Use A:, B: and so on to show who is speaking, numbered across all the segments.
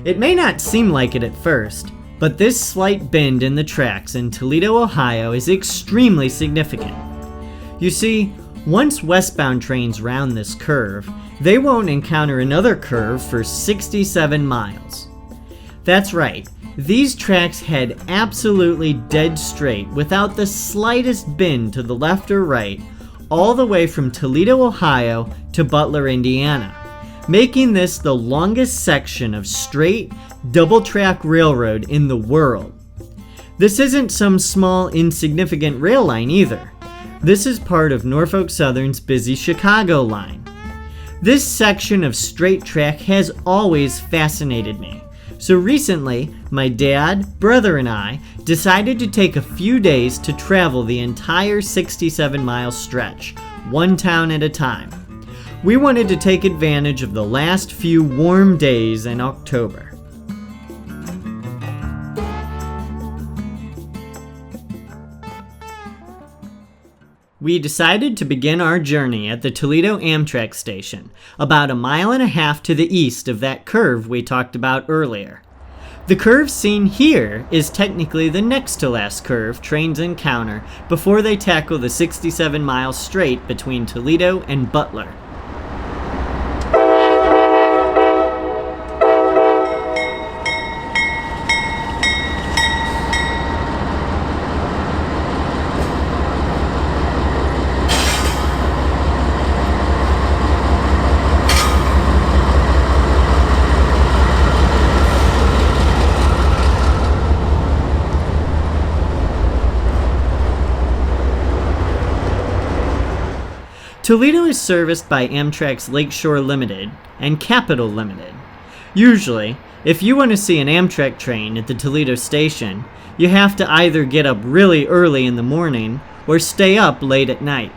A: It may not seem like it at first, but this slight bend in the tracks in Toledo, Ohio is extremely significant. You see, once westbound trains round this curve, they won't encounter another curve for 67 miles. That's right, these tracks head absolutely dead straight without the slightest bend to the left or right, all the way from Toledo, Ohio to Butler, Indiana, making this the longest section of straight, double-track railroad in the world. This isn't some small, insignificant rail line either. This is part of Norfolk Southern's busy Chicago line. This section of straight track has always fascinated me. So recently, my dad, brother, and I decided to take a few days to travel the entire 67-mile stretch, one town at a time. We wanted to take advantage of the last few warm days in October. We decided to begin our journey at the Toledo Amtrak station, about a mile and a half to the east of that curve we talked about earlier. The curve seen here is technically the next to last curve trains encounter before they tackle the 67-mile straight between Toledo and Butler. Toledo is serviced by Amtrak's Lakeshore Limited and Capital Limited. Usually, if you want to see an Amtrak train at the Toledo station, you have to either get up really early in the morning or stay up late at night.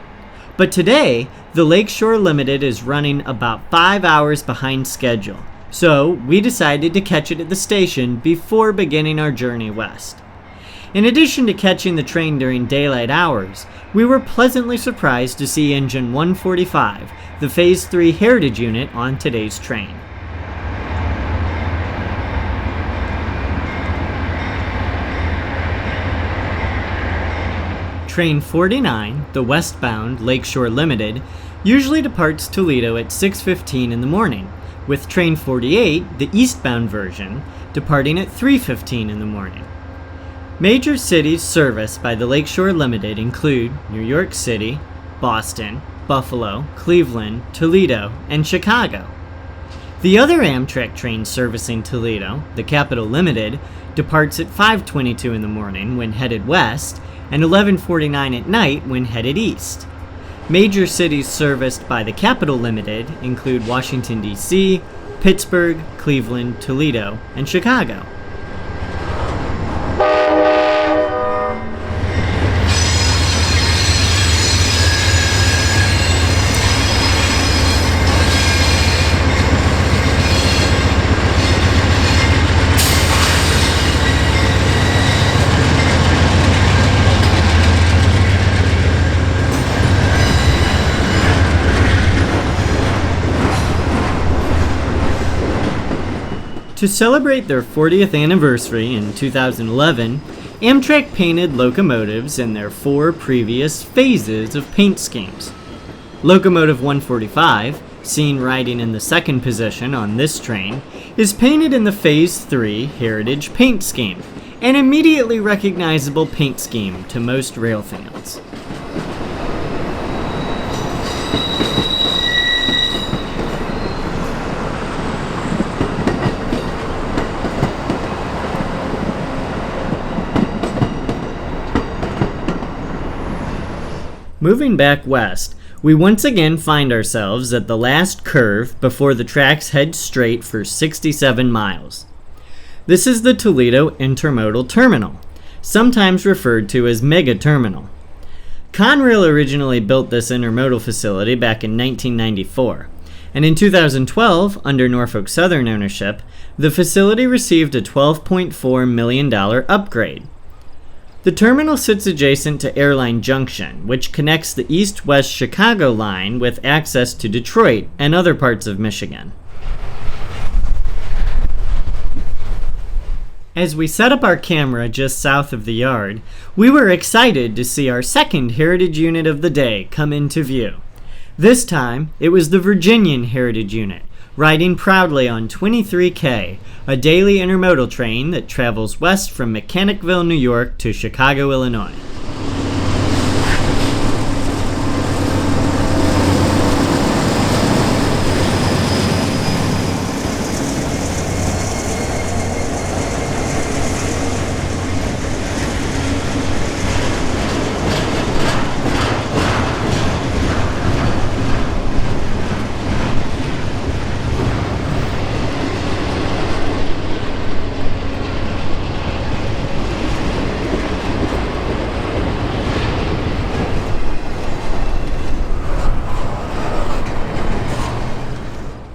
A: But today, the Lakeshore Limited is running about 5 hours behind schedule, so we decided to catch it at the station before beginning our journey west. In addition to catching the train during daylight hours, we were pleasantly surprised to see Engine 145, the Phase 3 Heritage Unit, on today's train. Train 49, the westbound Lakeshore Limited, usually departs Toledo at 6:15 in the morning, with Train 48, the eastbound version, departing at 3:15 in the morning. Major cities serviced by the Lakeshore Limited include New York City, Boston, Buffalo, Cleveland, Toledo, and Chicago. The other Amtrak train servicing Toledo, the Capital Limited, departs at 5:22 in the morning when headed west and 11:49 at night when headed east. Major cities serviced by the Capital Limited include Washington, D.C., Pittsburgh, Cleveland, Toledo, and Chicago. To celebrate their 40th anniversary in 2011, Amtrak painted locomotives in their 4 previous phases of paint schemes. Locomotive 145, seen riding in the second position on this train, is painted in the Phase 3 Heritage paint scheme, an immediately recognizable paint scheme to most rail fans. Moving back west, we once again find ourselves at the last curve before the tracks head straight for 67 miles. This is the Toledo Intermodal Terminal, sometimes referred to as Mega Terminal. Conrail originally built this intermodal facility back in 1994, and in 2012, under Norfolk Southern ownership, the facility received a $12.4 million upgrade. The terminal sits adjacent to Airline Junction, which connects the east-west Chicago line with access to Detroit and other parts of Michigan. As we set up our camera just south of the yard, we were excited to see our second heritage unit of the day come into view. This time, it was the Virginian Heritage Unit, riding proudly on 23K, a daily intermodal train that travels west from Mechanicville, New York to Chicago, Illinois.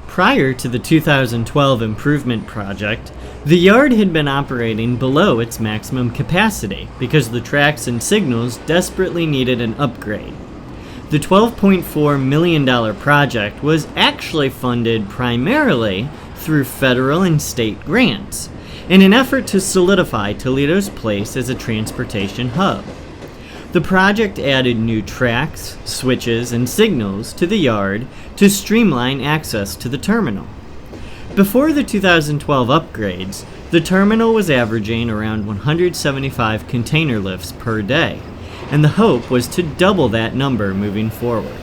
A: Prior to the 2012 improvement project, the yard had been operating below its maximum capacity because the tracks and signals desperately needed an upgrade. The $12.4 million project was actually funded primarily through federal and state grants, in an effort to solidify Toledo's place as a transportation hub. The project added new tracks, switches, and signals to the yard to streamline access to the terminal. Before the 2012 upgrades, the terminal was averaging around 175 container lifts per day, and the hope was to double that number moving forward.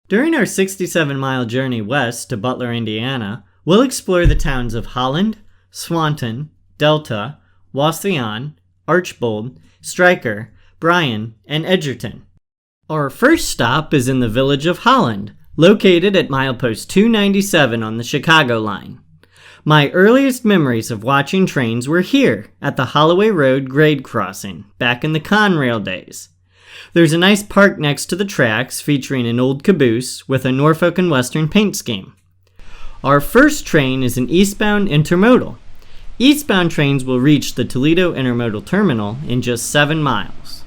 A: During our 67-mile journey west to Butler, Indiana, we'll explore the towns of Holland, Swanton, Delta, Wauseon, Archbold, Stryker, Bryan, and Edgerton. Our first stop is in the Village of Holland, located at milepost 297 on the Chicago line. My earliest memories of watching trains were here at the Holloway Road grade crossing, back in the Conrail days. There's a nice park next to the tracks featuring an old caboose with a Norfolk and Western paint scheme. Our first train is an eastbound intermodal. Eastbound trains will reach the Toledo Intermodal Terminal in just 7 miles.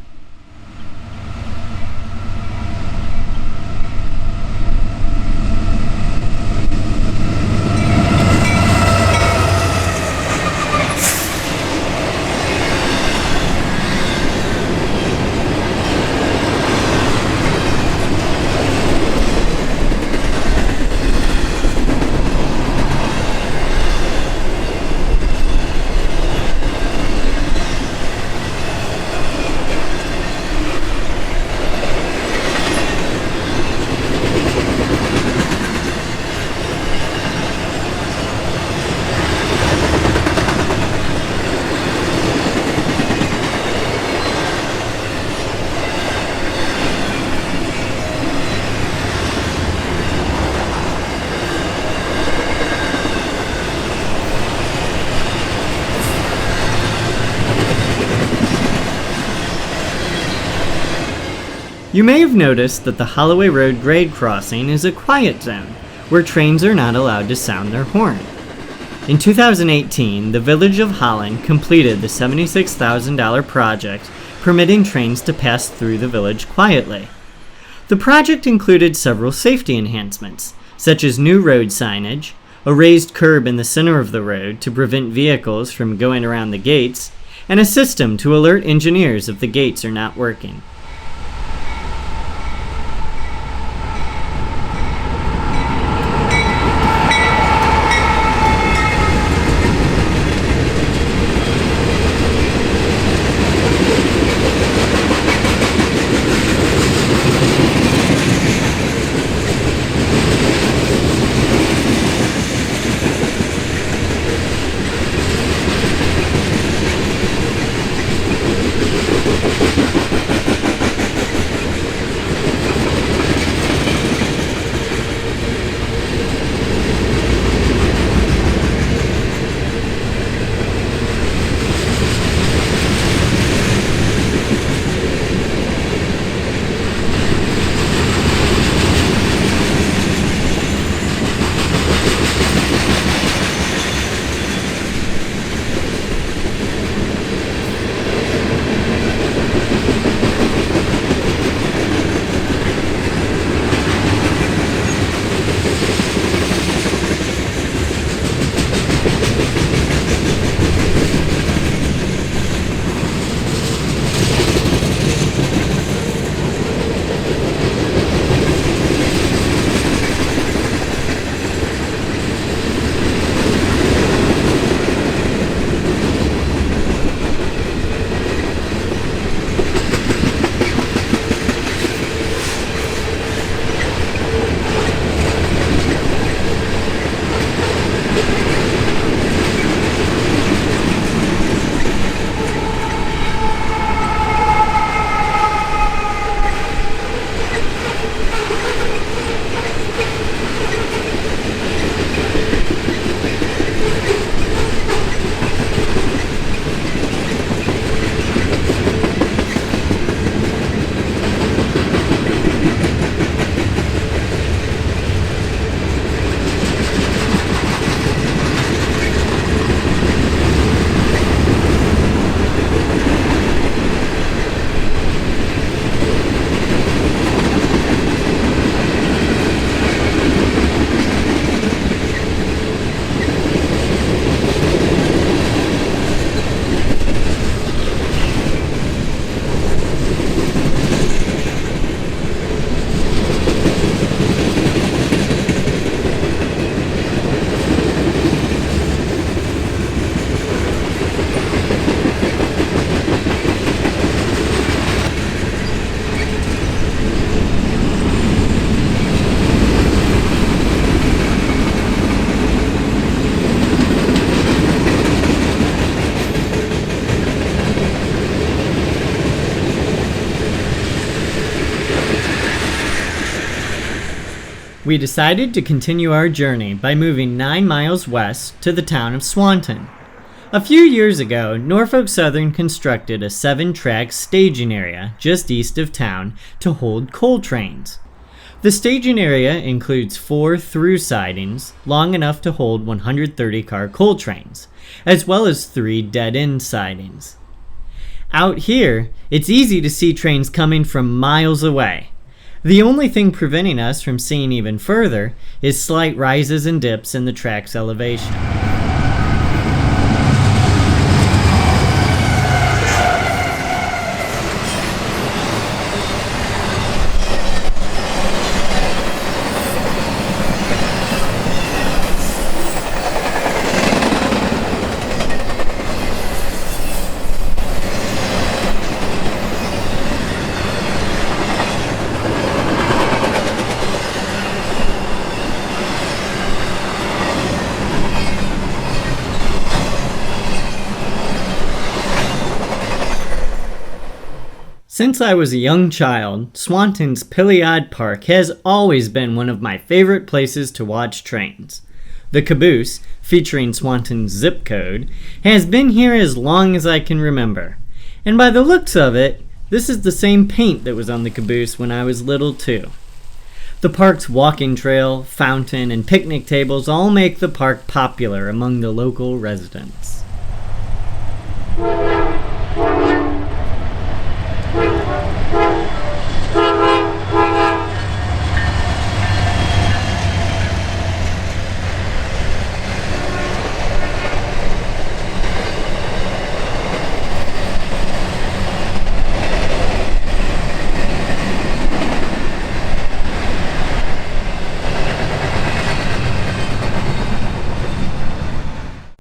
A: You may have noticed that the Holloway Road grade crossing is a quiet zone, where trains are not allowed to sound their horn. In 2018, the Village of Holland completed the $76,000 project permitting trains to pass through the village quietly. The project included several safety enhancements, such as new road signage, a raised curb in the center of the road to prevent vehicles from going around the gates, and a system to alert engineers if the gates are not working. We decided to continue our journey by moving 9 miles west to the town of Swanton. A few years ago, Norfolk Southern constructed a 7-track staging area just east of town to hold coal trains. The staging area includes 4 through sidings, long enough to hold 130-car coal trains, as well as 3 dead-end sidings. Out here, it's easy to see trains coming from miles away. The only thing preventing us from seeing even further is slight rises and dips in the track's elevation. Since I was a young child, Swanton's Pilliod Park has always been one of my favorite places to watch trains. The caboose, featuring Swanton's zip code, has been here as long as I can remember. And by the looks of it, this is the same paint that was on the caboose when I was little too. The park's walking trail, fountain, and picnic tables all make the park popular among the local residents.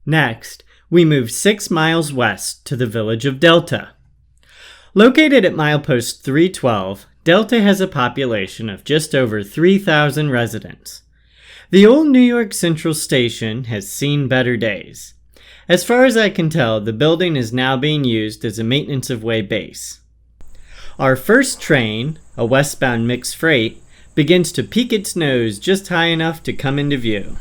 A: Next, we move 6 miles west to the village of Delta. Located at milepost 312, Delta has a population of just over 3,000 residents. The old New York Central Station has seen better days. As far as I can tell, the building is now being used as a maintenance-of-way base. Our first train, a westbound mixed freight, begins to peek its nose just high enough to come into view.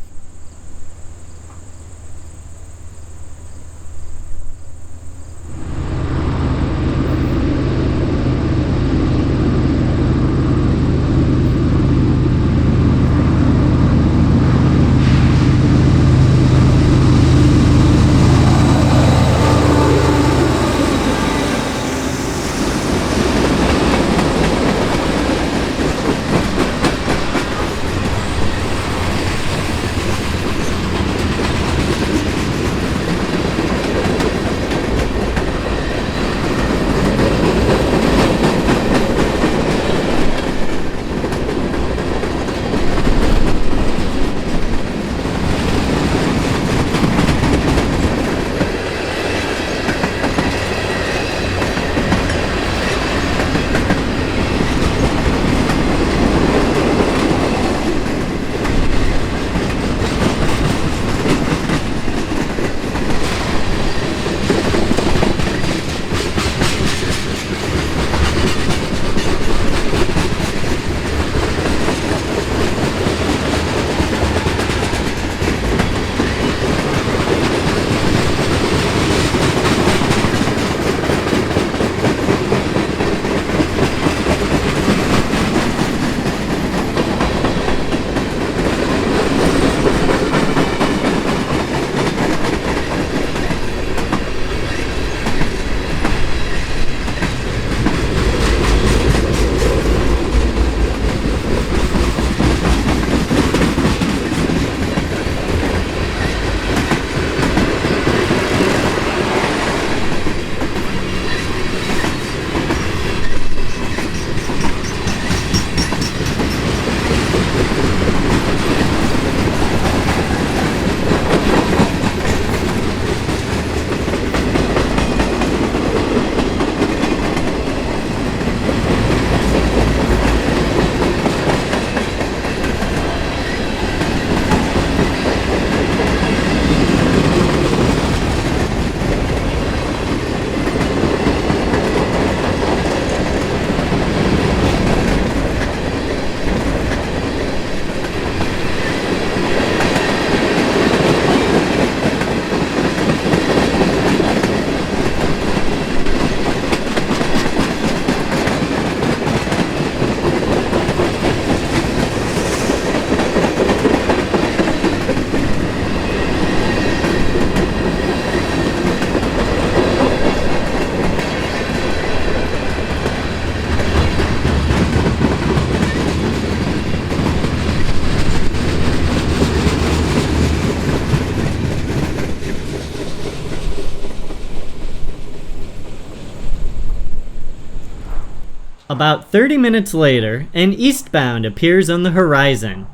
A: About 30 minutes later, an eastbound appears on the horizon.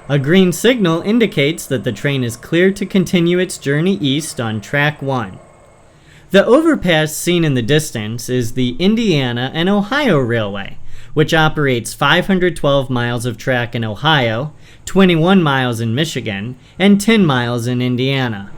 A: A green signal indicates that the train is clear to continue its journey east on Track 1. The overpass seen in the distance is the Indiana and Ohio Railway, which operates 512 miles of track in Ohio, 21 miles in Michigan, and 10 miles in Indiana.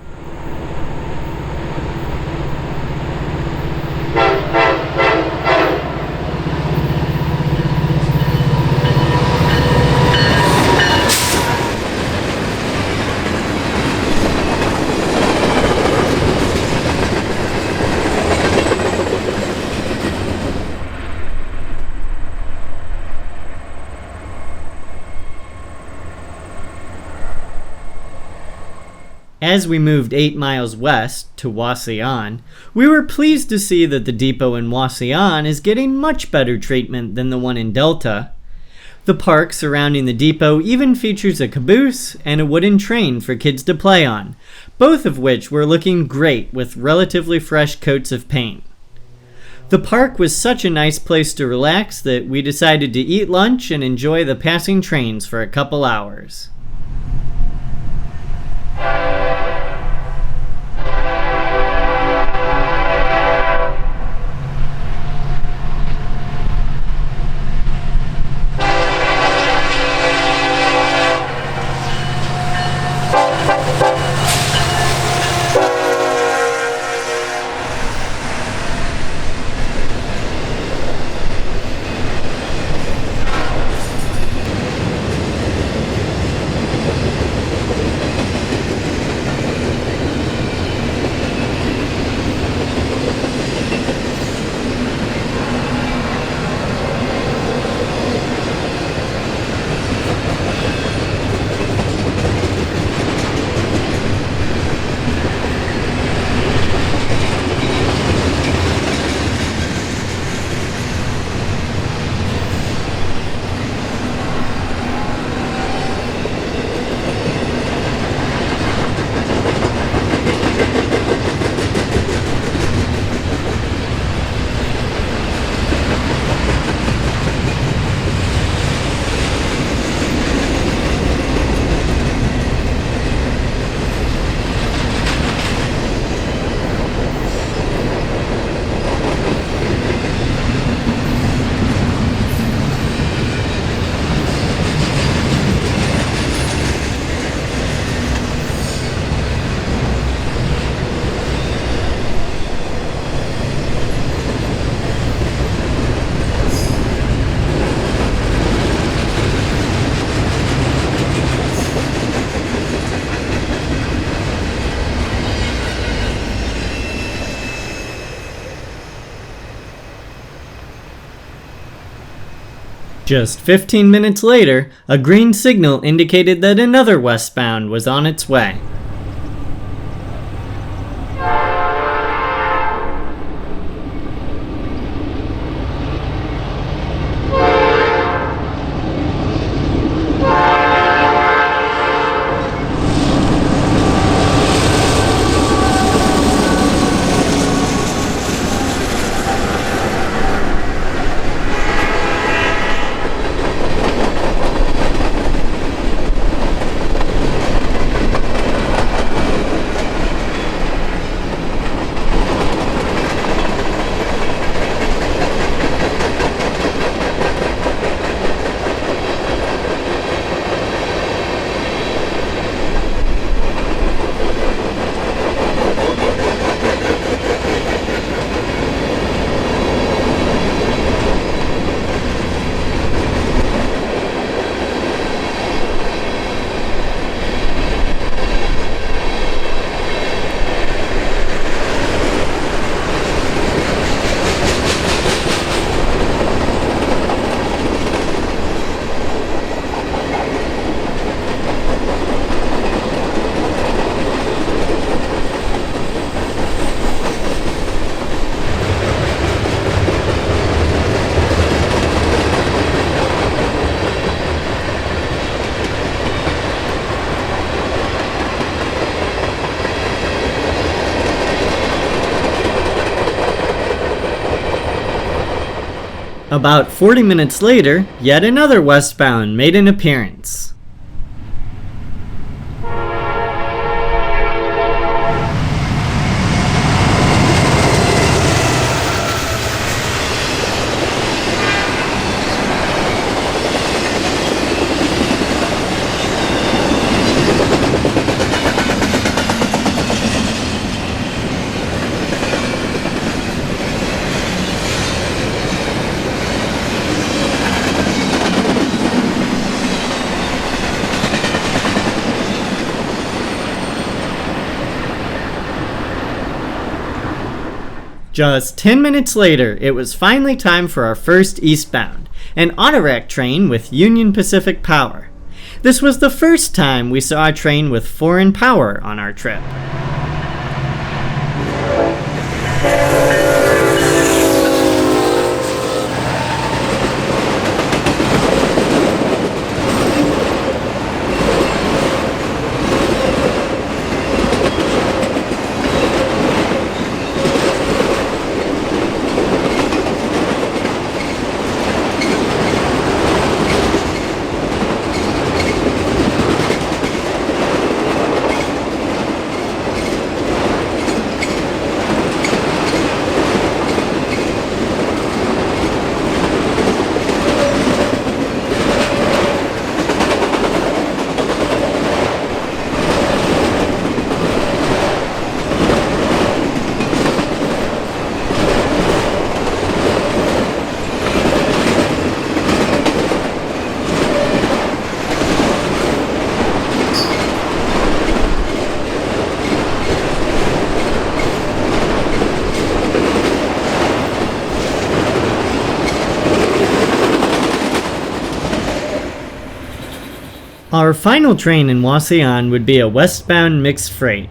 A: As we moved 8 miles west to Wauseon, we were pleased to see that the depot in Wauseon is getting much better treatment than the one in Delta. The park surrounding the depot even features a caboose and a wooden train for kids to play on, both of which were looking great with relatively fresh coats of paint. The park was such a nice place to relax that we decided to eat lunch and enjoy the passing trains for a couple hours. Just 15 minutes later, a green signal indicated that another westbound was on its way. About 40 minutes later, yet another westbound made an appearance. Just 10 minutes later, it was finally time for our first eastbound, an autorack train with Union Pacific power. This was the first time we saw a train with foreign power on our trip. Our final train in Wauseon would be a westbound mixed freight.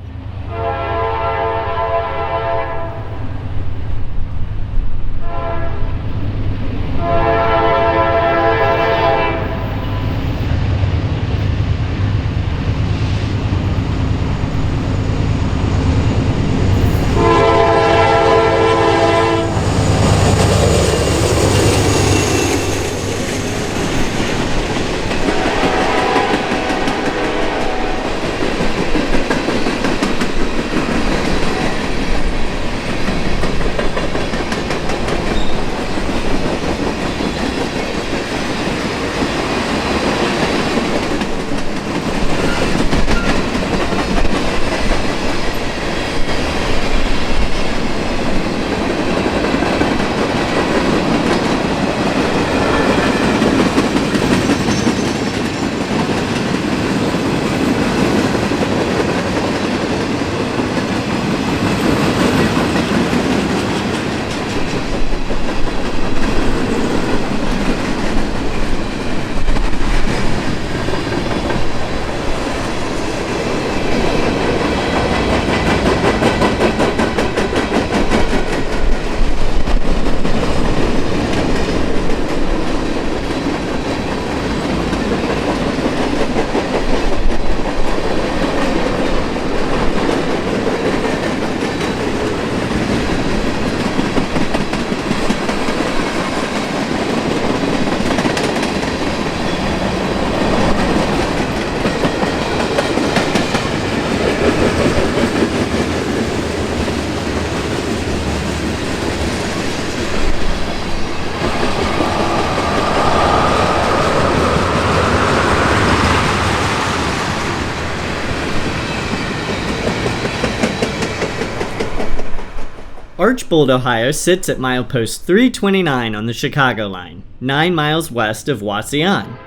A: Archbold, Ohio sits at milepost 329 on the Chicago line, 9 miles west of Wauseon.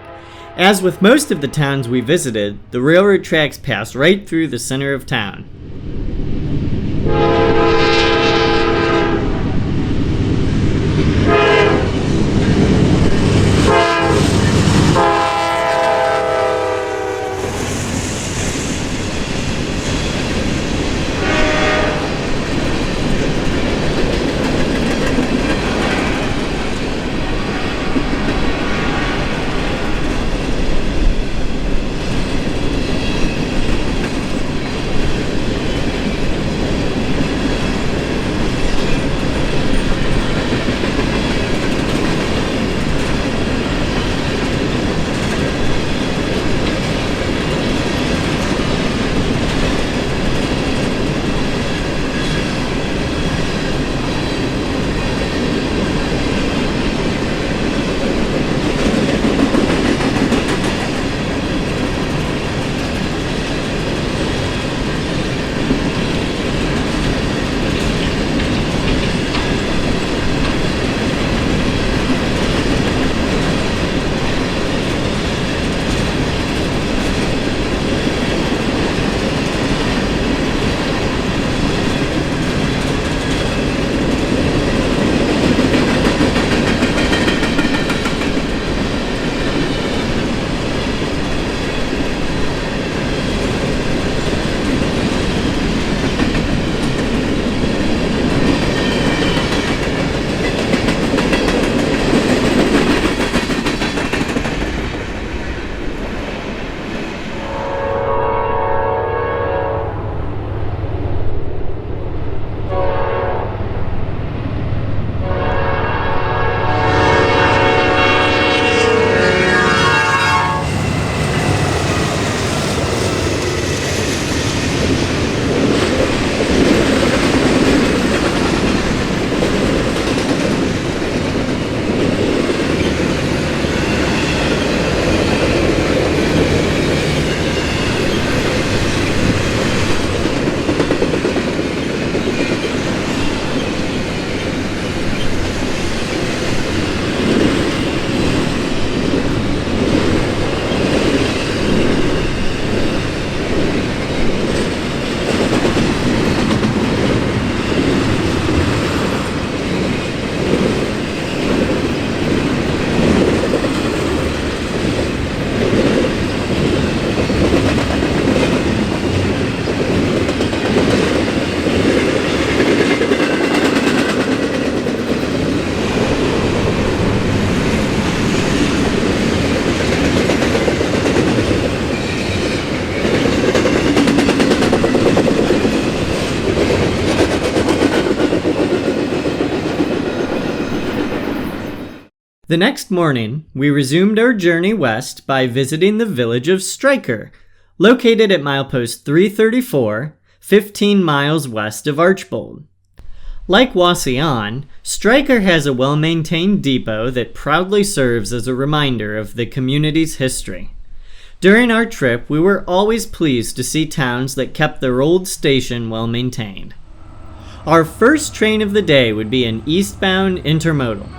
A: As with most of the towns we visited, the railroad tracks pass right through the center of town. The next morning, we resumed our journey west by visiting the Village of Stryker, located at milepost 334, 15 miles west of Archbold. Like Wauseon, Stryker has a well-maintained depot that proudly serves as a reminder of the community's history. During our trip, we were always pleased to see towns that kept their old station well-maintained. Our first train of the day would be an eastbound intermodal.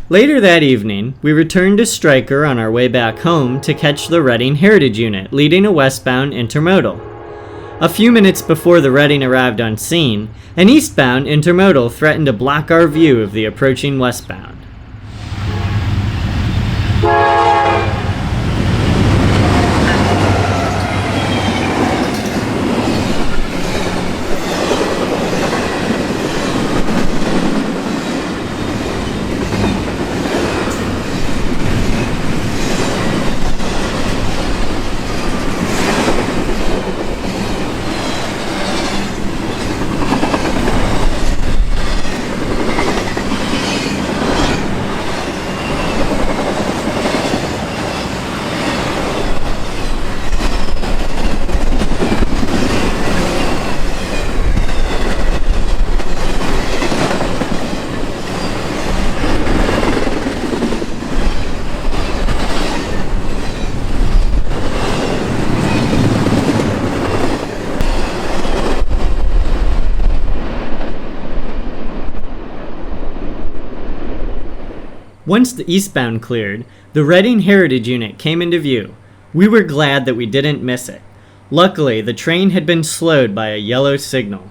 A: Later that evening, we returned to Stryker on our way back home to catch the Reading Heritage Unit leading a westbound intermodal. A few minutes before the Reading arrived on scene, an eastbound intermodal threatened to block our view of the approaching westbound. Once the eastbound cleared, the Reading Heritage Unit came into view. We were glad that we didn't miss it. Luckily, the train had been slowed by a yellow signal.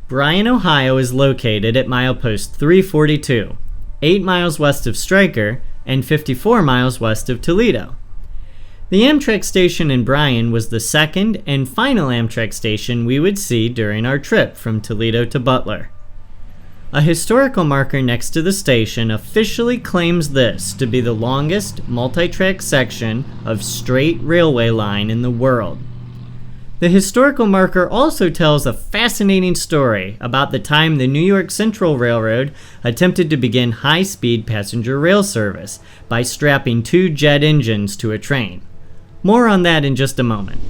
A: Bryan, Ohio is located at milepost 342, 8 miles west of Stryker and 54 miles west of Toledo. The Amtrak station in Bryan was the second and final Amtrak station we would see during our trip from Toledo to Butler. A historical marker next to the station officially claims this to be the longest multi-track section of straight railway line in the world. The historical marker also tells a fascinating story about the time the New York Central Railroad attempted to begin high-speed passenger rail service by strapping 2 jet engines to a train. More on that in just a moment.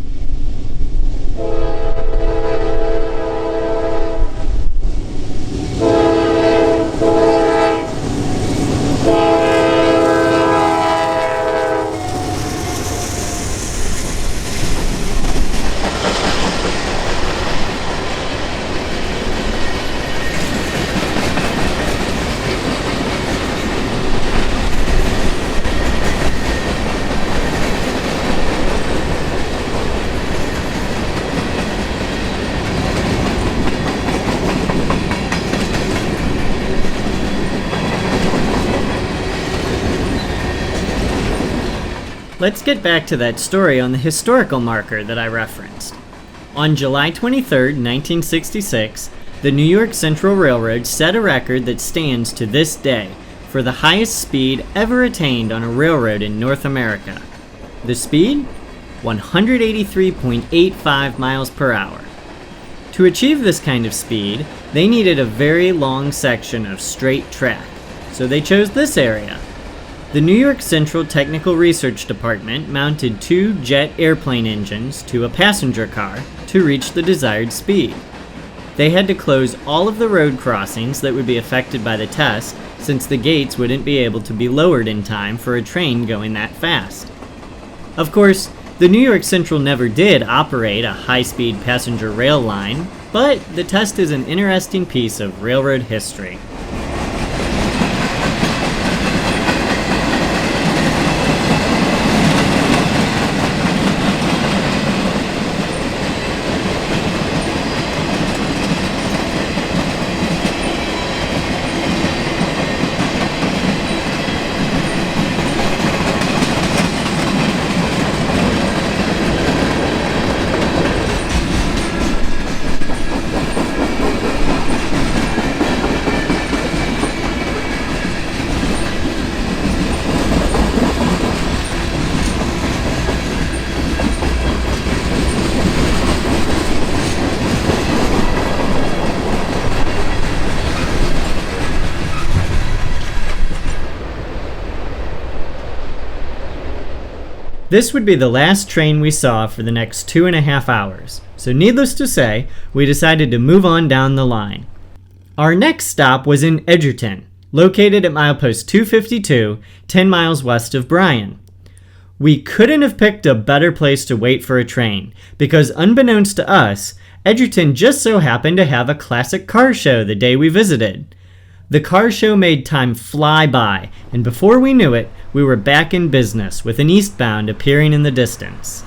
A: Let's get back to that story on the historical marker that I referenced. On July 23, 1966, the New York Central Railroad set a record that stands to this day for the highest speed ever attained on a railroad in North America. The speed? 183.85 miles per hour. To achieve this kind of speed, they needed a very long section of straight track, so they chose this area. The New York Central Technical Research Department mounted 2 jet airplane engines to a passenger car to reach the desired speed. They had to close all of the road crossings that would be affected by the test, since the gates wouldn't be able to be lowered in time for a train going that fast. Of course, the New York Central never did operate a high-speed passenger rail line, but the test is an interesting piece of railroad history. This would be the last train we saw for the next 2.5 hours, so needless to say, we decided to move on down the line. Our next stop was in Edgerton, located at milepost 252, 10 miles west of Bryan. We couldn't have picked a better place to wait for a train, because unbeknownst to us, Edgerton just so happened to have a classic car show the day we visited. The car show made time fly by, and before we knew it, we were back in business with an eastbound appearing in the distance.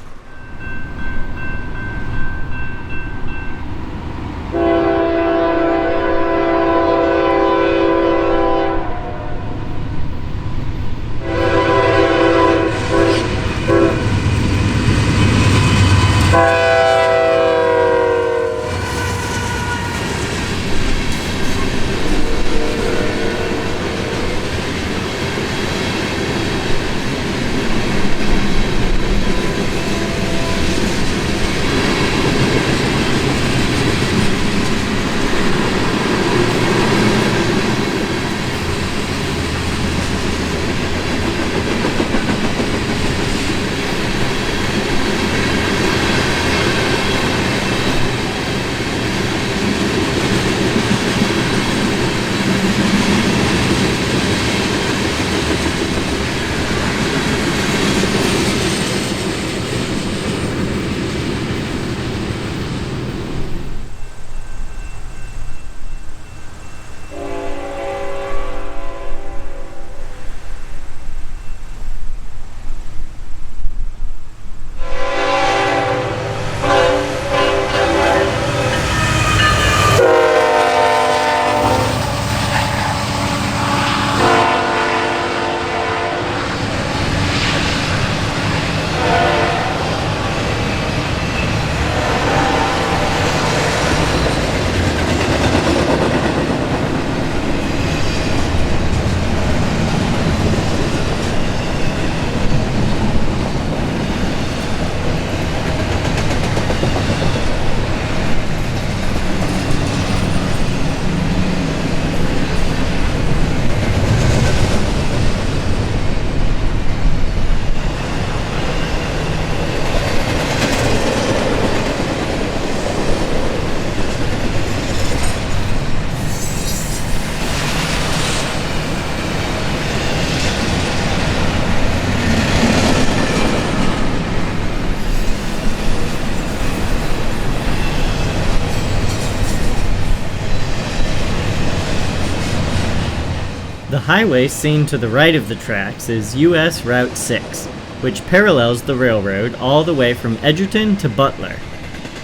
A: highway seen to the right of the tracks is US Route 6, which parallels the railroad all the way from Edgerton to Butler.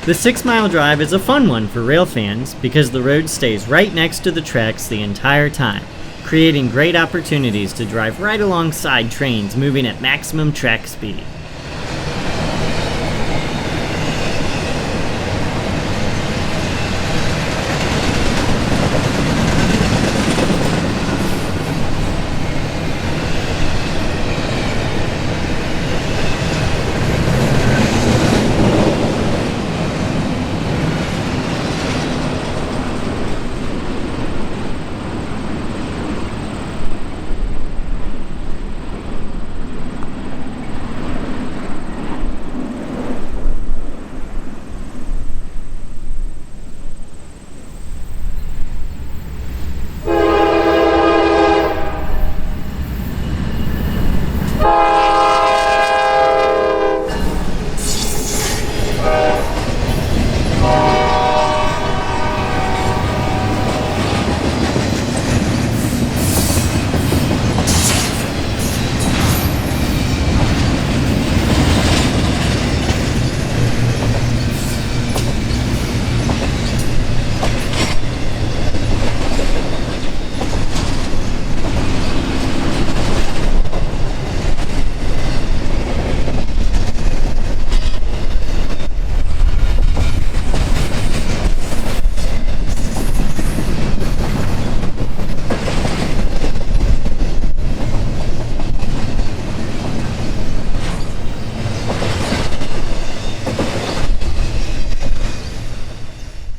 A: The 6-mile drive is a fun one for rail fans because the road stays right next to the tracks the entire time, creating great opportunities to drive right alongside trains moving at maximum track speed.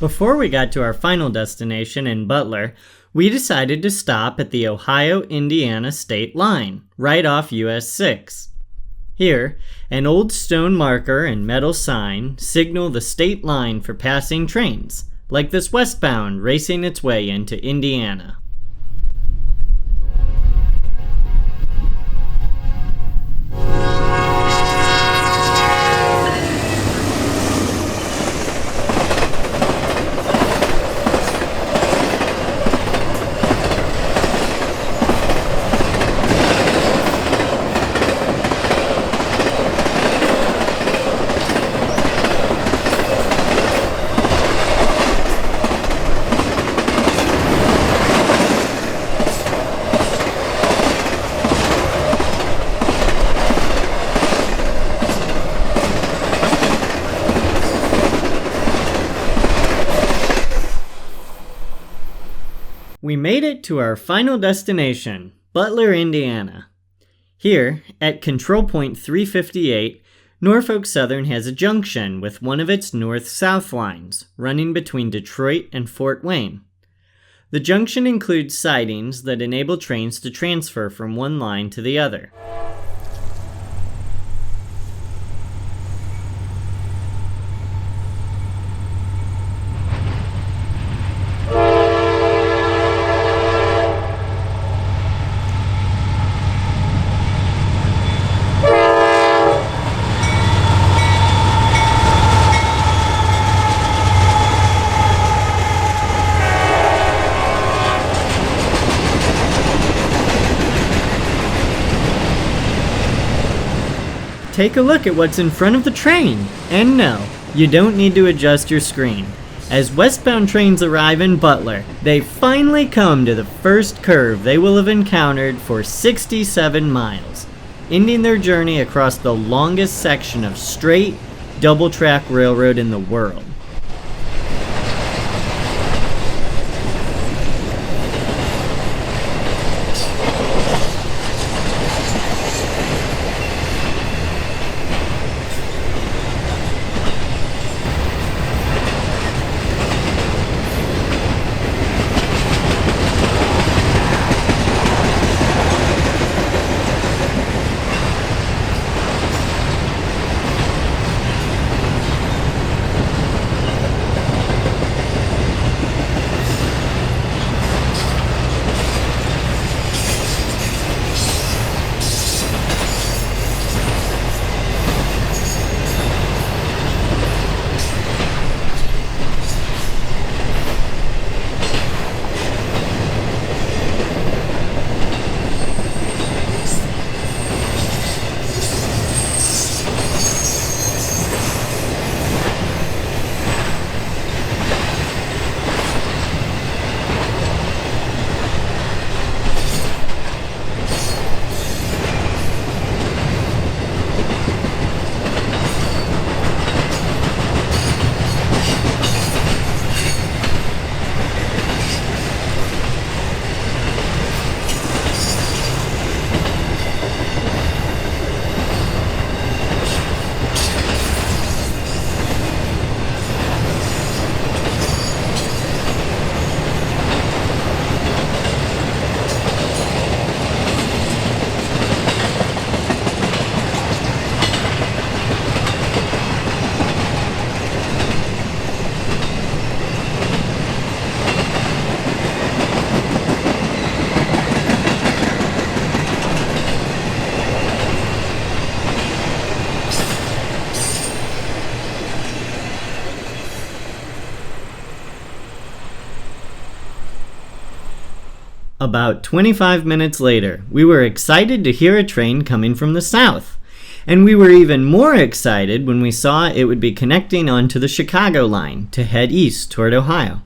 A: Before we got to our final destination in Butler, we decided to stop at the Ohio-Indiana state line, right off US 6. Here, an old stone marker and metal sign signal the state line for passing trains, like this westbound racing its way into Indiana. We made it to our final destination, Butler, Indiana. Here, at Control Point 358, Norfolk Southern has a junction with one of its north-south lines, running between Detroit and Fort Wayne. The junction includes sidings that enable trains to transfer from one line to the other. Take a look at what's in front of the train. And no, you don't need to adjust your screen. As westbound trains arrive in Butler, they finally come to the first curve they will have encountered for 67 miles, ending their journey across the longest section of straight, double-track railroad in the world. About 25 minutes later, we were excited to hear a train coming from the south. And we were even more excited when we saw it would be connecting onto the Chicago line to head east toward Ohio.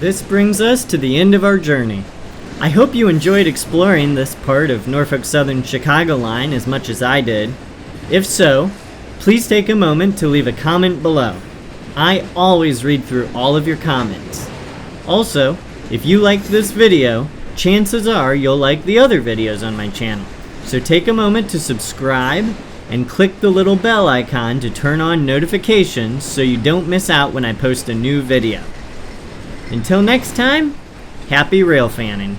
A: This brings us to the end of our journey. I hope you enjoyed exploring this part of Norfolk Southern Chicago line as much as I did. If so, please take a moment to leave a comment below. I always read through all of your comments. Also, if you liked this video, chances are you'll like the other videos on my channel. So take a moment to subscribe and click the little bell icon to turn on notifications so you don't miss out when I post a new video. Until next time, happy rail fanning.